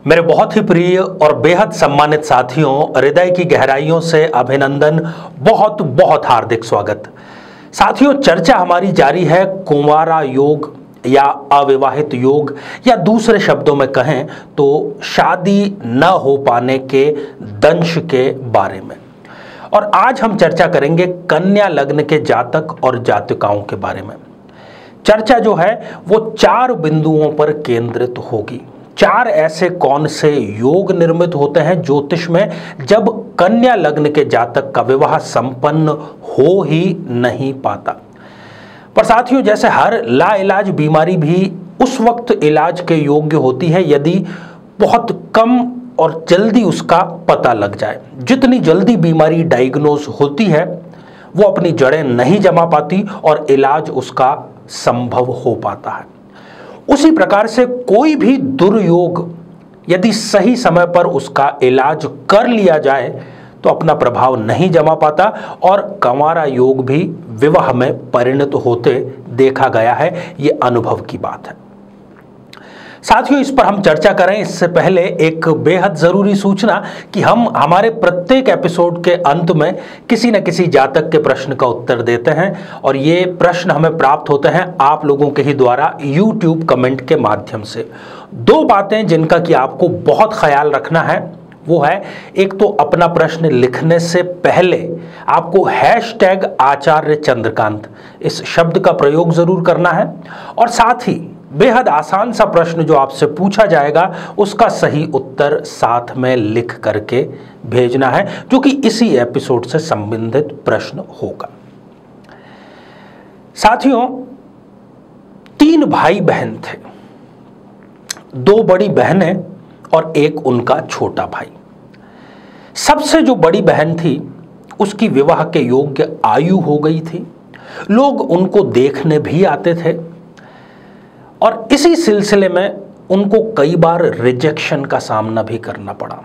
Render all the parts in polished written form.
मेरे बहुत ही प्रिय और बेहद सम्मानित साथियों, हृदय की गहराइयों से अभिनंदन, बहुत बहुत हार्दिक स्वागत। साथियों, चर्चा हमारी जारी है कुंवारा योग या अविवाहित योग, या दूसरे शब्दों में कहें तो शादी न हो पाने के दंश के बारे में। और आज हम चर्चा करेंगे कन्या लग्न के जातक और जातिकाओं के बारे में। चर्चा जो है वो 4 बिंदुओं पर केंद्रित होगी। 4 ऐसे कौन से योग निर्मित होते हैं ज्योतिष में जब कन्या लग्न के जातक का विवाह संपन्न हो ही नहीं पाता। पर साथियों, जैसे हर लाइलाज बीमारी भी उस वक्त इलाज के योग्य होती है यदि बहुत कम और जल्दी उसका पता लग जाए। जितनी जल्दी बीमारी डायग्नोज होती है वो अपनी जड़ें नहीं जमा पाती और इलाज उसका संभव हो पाता है। उसी प्रकार से कोई भी दुर्योग यदि सही समय पर उसका इलाज कर लिया जाए तो अपना प्रभाव नहीं जमा पाता और कंवारा योग भी विवाह में परिणत होते देखा गया है। ये अनुभव की बात है। साथियों, इस पर हम चर्चा करें इससे पहले एक बेहद जरूरी सूचना कि हम हमारे प्रत्येक एपिसोड के अंत में किसी न किसी जातक के प्रश्न का उत्तर देते हैं और ये प्रश्न हमें प्राप्त होते हैं आप लोगों के ही द्वारा YouTube कमेंट के माध्यम से। 2 बातें जिनका कि आपको बहुत ख्याल रखना है वो है, एक तो अपना प्रश्न लिखने से पहले आपको #आचार्य चंद्रकांत इस शब्द का प्रयोग जरूर करना है और साथ ही बेहद आसान सा प्रश्न जो आपसे पूछा जाएगा उसका सही उत्तर साथ में लिख करके भेजना है, जो कि इसी एपिसोड से संबंधित प्रश्न होगा। साथियों, 3 भाई बहन थे, 2 बड़ी बहनें और एक उनका छोटा भाई। सबसे जो बड़ी बहन थी उसकी विवाह के योग्य आयु हो गई थी, लोग उनको देखने भी आते थे और इसी सिलसिले में उनको कई बार रिजेक्शन का सामना भी करना पड़ा।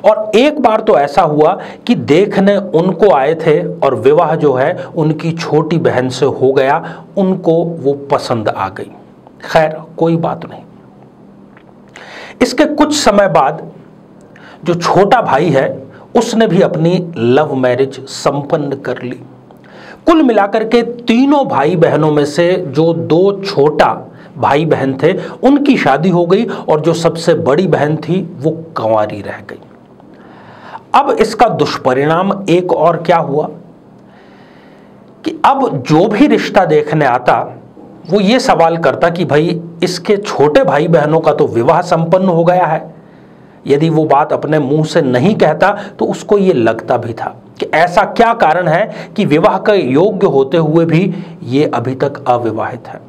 और एक बार तो ऐसा हुआ कि देखने उनको आए थे और विवाह जो है उनकी छोटी बहन से हो गया, उनको वो पसंद आ गई। खैर, कोई बात नहीं। इसके कुछ समय बाद जो छोटा भाई है उसने भी अपनी लव मैरिज संपन्न कर ली। कुल मिलाकर के तीनों भाई बहनों में से जो 2 छोटा भाई बहन थे उनकी शादी हो गई और जो सबसे बड़ी बहन थी वो कंवारी रह गई। अब इसका दुष्परिणाम एक और क्या हुआ कि अब जो भी रिश्ता देखने आता वो ये सवाल करता कि भाई इसके छोटे भाई बहनों का तो विवाह संपन्न हो गया है। यदि वो बात अपने मुंह से नहीं कहता तो उसको ये लगता भी था कि ऐसा क्या कारण है कि विवाह के योग्य होते हुए भी ये अभी तक अविवाहित है।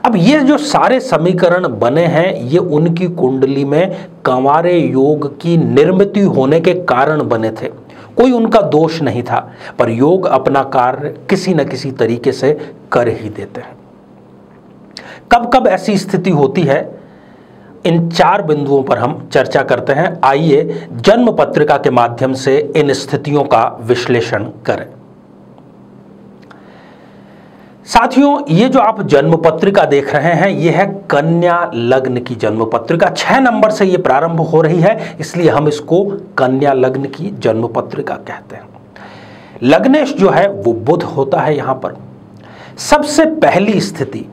अब ये जो सारे समीकरण बने हैं ये उनकी कुंडली में कंवारे योग की निर्मित होने के कारण बने थे। कोई उनका दोष नहीं था, पर योग अपना कार्य किसी न किसी तरीके से कर ही देते हैं। कब कब ऐसी स्थिति होती है, इन 4 बिंदुओं पर हम चर्चा करते हैं। आइए जन्म पत्रिका के माध्यम से इन स्थितियों का विश्लेषण करें। साथियों, ये जो आप जन्म पत्रिका देख रहे हैं ये है कन्या लग्न की जन्म पत्रिका। 6 नंबर से ये प्रारंभ हो रही है, इसलिए हम इसको कन्या लग्न की जन्म पत्रिका कहते हैं। लग्नेश जो है वो बुध होता है। यहां पर सबसे पहली स्थिति,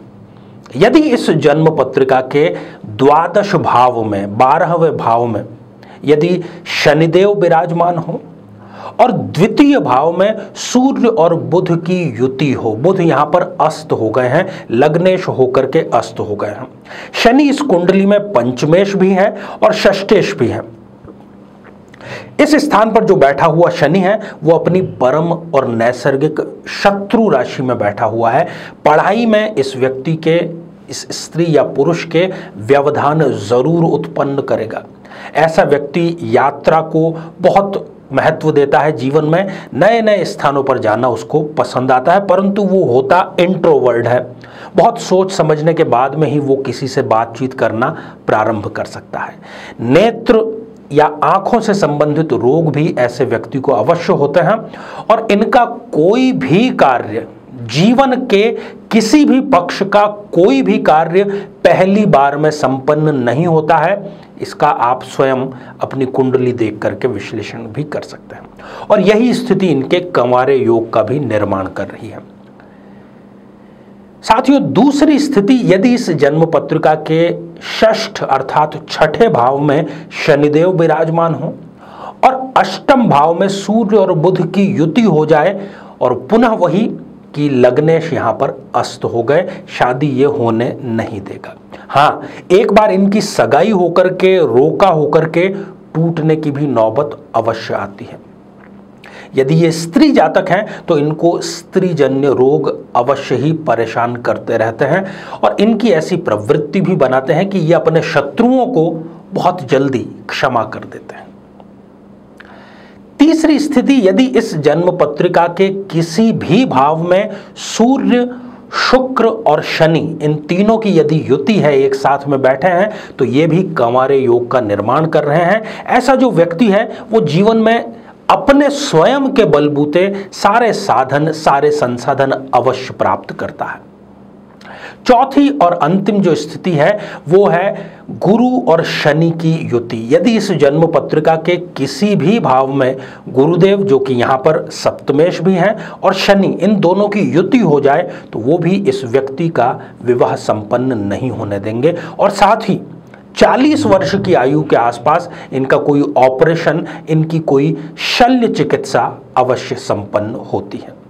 यदि इस जन्म पत्रिका के द्वादश भाव में 12वें भाव में यदि शनिदेव विराजमान हो और द्वितीय भाव में सूर्य और बुध की युति हो, बुध यहां पर अस्त हो गए हैं, लग्नेश होकर के अस्त हो गए हैं। शनि इस कुंडली में पंचमेश भी है और षष्ठेश भी है। इस स्थान पर जो बैठा हुआ शनि है वो अपनी परम और नैसर्गिक शत्रु राशि में बैठा हुआ है। पढ़ाई में इस व्यक्ति के, इस स्त्री या पुरुष के व्यवधान जरूर उत्पन्न करेगा। ऐसा व्यक्ति यात्रा को बहुत महत्व देता है, जीवन में नए नए स्थानों पर जाना उसको पसंद आता है, परंतु वो होता इंट्रोवर्ट है। बहुत सोच समझने के बाद में ही वो किसी से बातचीत करना प्रारंभ कर सकता है। नेत्र या आंखों से संबंधित रोग भी ऐसे व्यक्ति को अवश्य होते हैं और इनका कोई भी कार्य, जीवन के किसी भी पक्ष का कोई भी कार्य पहली बार में संपन्न नहीं होता है। इसका आप स्वयं अपनी कुंडली देख करके विश्लेषण भी कर सकते हैं। और यही स्थिति इनके कंवारे योग का भी निर्माण कर रही है। साथियों, दूसरी स्थिति, यदि इस जन्म पत्रिका के षष्ठ अर्थात छठे भाव में शनिदेव विराजमान हो और अष्टम भाव में सूर्य और बुध की युति हो जाए और पुनः वही कि लग्नेश यहां पर अस्त हो गए, शादी ये होने नहीं देगा। हाँ, एक बार इनकी सगाई होकर के, रोका होकर के टूटने की भी नौबत अवश्य आती है। यदि ये स्त्री जातक हैं तो इनको स्त्रीजन्य रोग अवश्य ही परेशान करते रहते हैं और इनकी ऐसी प्रवृत्ति भी बनाते हैं कि ये अपने शत्रुओं को बहुत जल्दी क्षमा कर देते हैं। तीसरी स्थिति, यदि इस जन्म पत्रिका के किसी भी भाव में सूर्य, शुक्र और शनि, इन तीनों की यदि युति है, एक साथ में बैठे हैं, तो ये भी कंवारे योग का निर्माण कर रहे हैं। ऐसा जो व्यक्ति है वो जीवन में अपने स्वयं के बलबूते सारे साधन, सारे संसाधन अवश्य प्राप्त करता है। चौथी और अंतिम जो स्थिति है वो है गुरु और शनि की युति। यदि इस जन्म पत्रिका के किसी भी भाव में गुरुदेव, जो कि यहाँ पर सप्तमेश भी हैं, और शनि, इन दोनों की युति हो जाए तो वो भी इस व्यक्ति का विवाह संपन्न नहीं होने देंगे। और साथ ही 40 वर्ष की आयु के आसपास इनका कोई ऑपरेशन, इनकी कोई शल्य चिकित्सा अवश्य संपन्न होती है।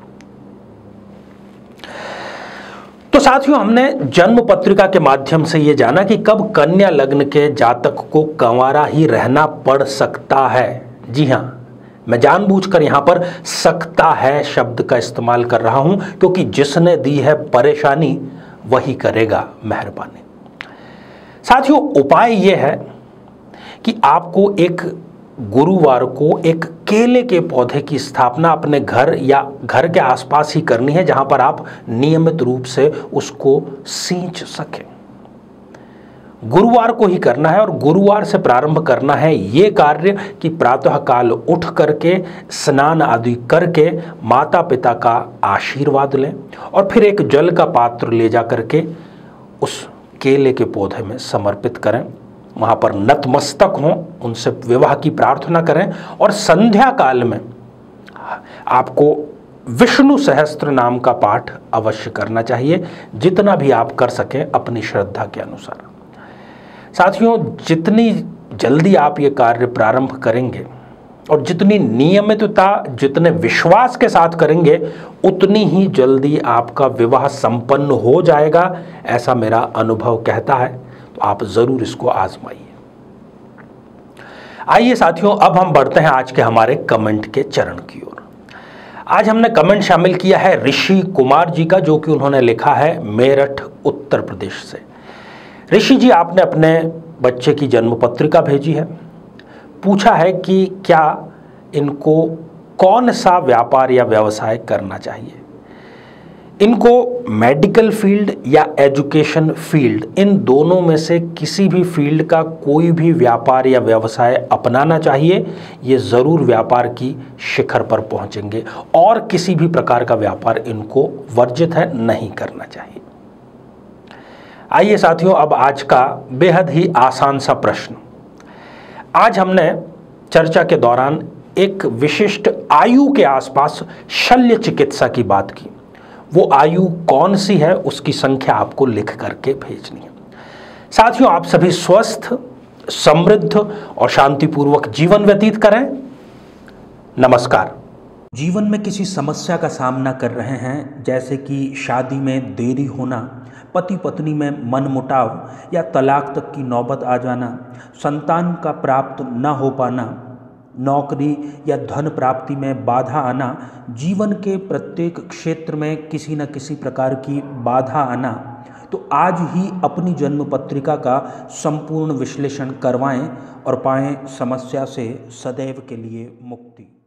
तो साथियों, हमने जन्म पत्रिका के माध्यम से ये जाना कि कब कन्या लग्न के जातक को कंवारा ही रहना पड़ सकता है। जी हां, मैं जानबूझकर यहां पर सकता है शब्द का इस्तेमाल कर रहा हूं, क्योंकि जिसने दी है परेशानी वही करेगा मेहरबानी। साथियों, उपाय यह है कि आपको एक गुरुवार को एक केले के पौधे की स्थापना अपने घर या घर के आसपास ही करनी है, जहां पर आप नियमित रूप से उसको सींच सकें। गुरुवार को ही करना है और गुरुवार से प्रारंभ करना है ये कार्य कि प्रातः काल उठ करके स्नान आदि करके माता पिता का आशीर्वाद लें और फिर एक जल का पात्र ले जा करके उस केले के पौधे में समर्पित करें, वहाँ पर नतमस्तक हों, उनसे विवाह की प्रार्थना करें और संध्या काल में आपको विष्णु सहस्त्र नाम का पाठ अवश्य करना चाहिए, जितना भी आप कर सकें अपनी श्रद्धा के अनुसार। साथियों, जितनी जल्दी आप ये कार्य प्रारंभ करेंगे और जितनी नियमितता, जितने विश्वास के साथ करेंगे, उतनी ही जल्दी आपका विवाह संपन्न हो जाएगा, ऐसा मेरा अनुभव कहता है। तो आप जरूर इसको आजमाइए। आइए साथियों, अब हम बढ़ते हैं आज के हमारे कमेंट के चरण की ओर। आज हमने कमेंट शामिल किया है ऋषि कुमार जी का, जो कि उन्होंने लिखा है मेरठ उत्तर प्रदेश से। ऋषि जी, आपने अपने बच्चे की जन्म पत्रिका भेजी है, पूछा है कि क्या इनको कौन सा व्यापार या व्यवसाय करना चाहिए। इनको मेडिकल फील्ड या एजुकेशन फील्ड, इन दोनों में से किसी भी फील्ड का कोई भी व्यापार या व्यवसाय अपनाना चाहिए। ये ज़रूर व्यापार की शिखर पर पहुंचेंगे और किसी भी प्रकार का व्यापार इनको वर्जित है, नहीं करना चाहिए। आइए साथियों, अब आज का बेहद ही आसान सा प्रश्न। आज हमने चर्चा के दौरान एक विशिष्ट आयु के आसपास शल्य चिकित्सा की बात की। वो आयु कौन सी है, उसकी संख्या आपको लिख करके भेजनी है। साथियों, आप सभी स्वस्थ, समृद्ध और शांतिपूर्वक जीवन व्यतीत करें। नमस्कार। जीवन में किसी समस्या का सामना कर रहे हैं, जैसे कि शादी में देरी होना, पति पत्नी में मनमुटाव या तलाक तक की नौबत आ जाना, संतान का प्राप्त न हो पाना, नौकरी या धन प्राप्ति में बाधा आना, जीवन के प्रत्येक क्षेत्र में किसी न किसी प्रकार की बाधा आना, तो आज ही अपनी जन्म पत्रिका का संपूर्ण विश्लेषण करवाएं और पाएं समस्या से सदैव के लिए मुक्ति।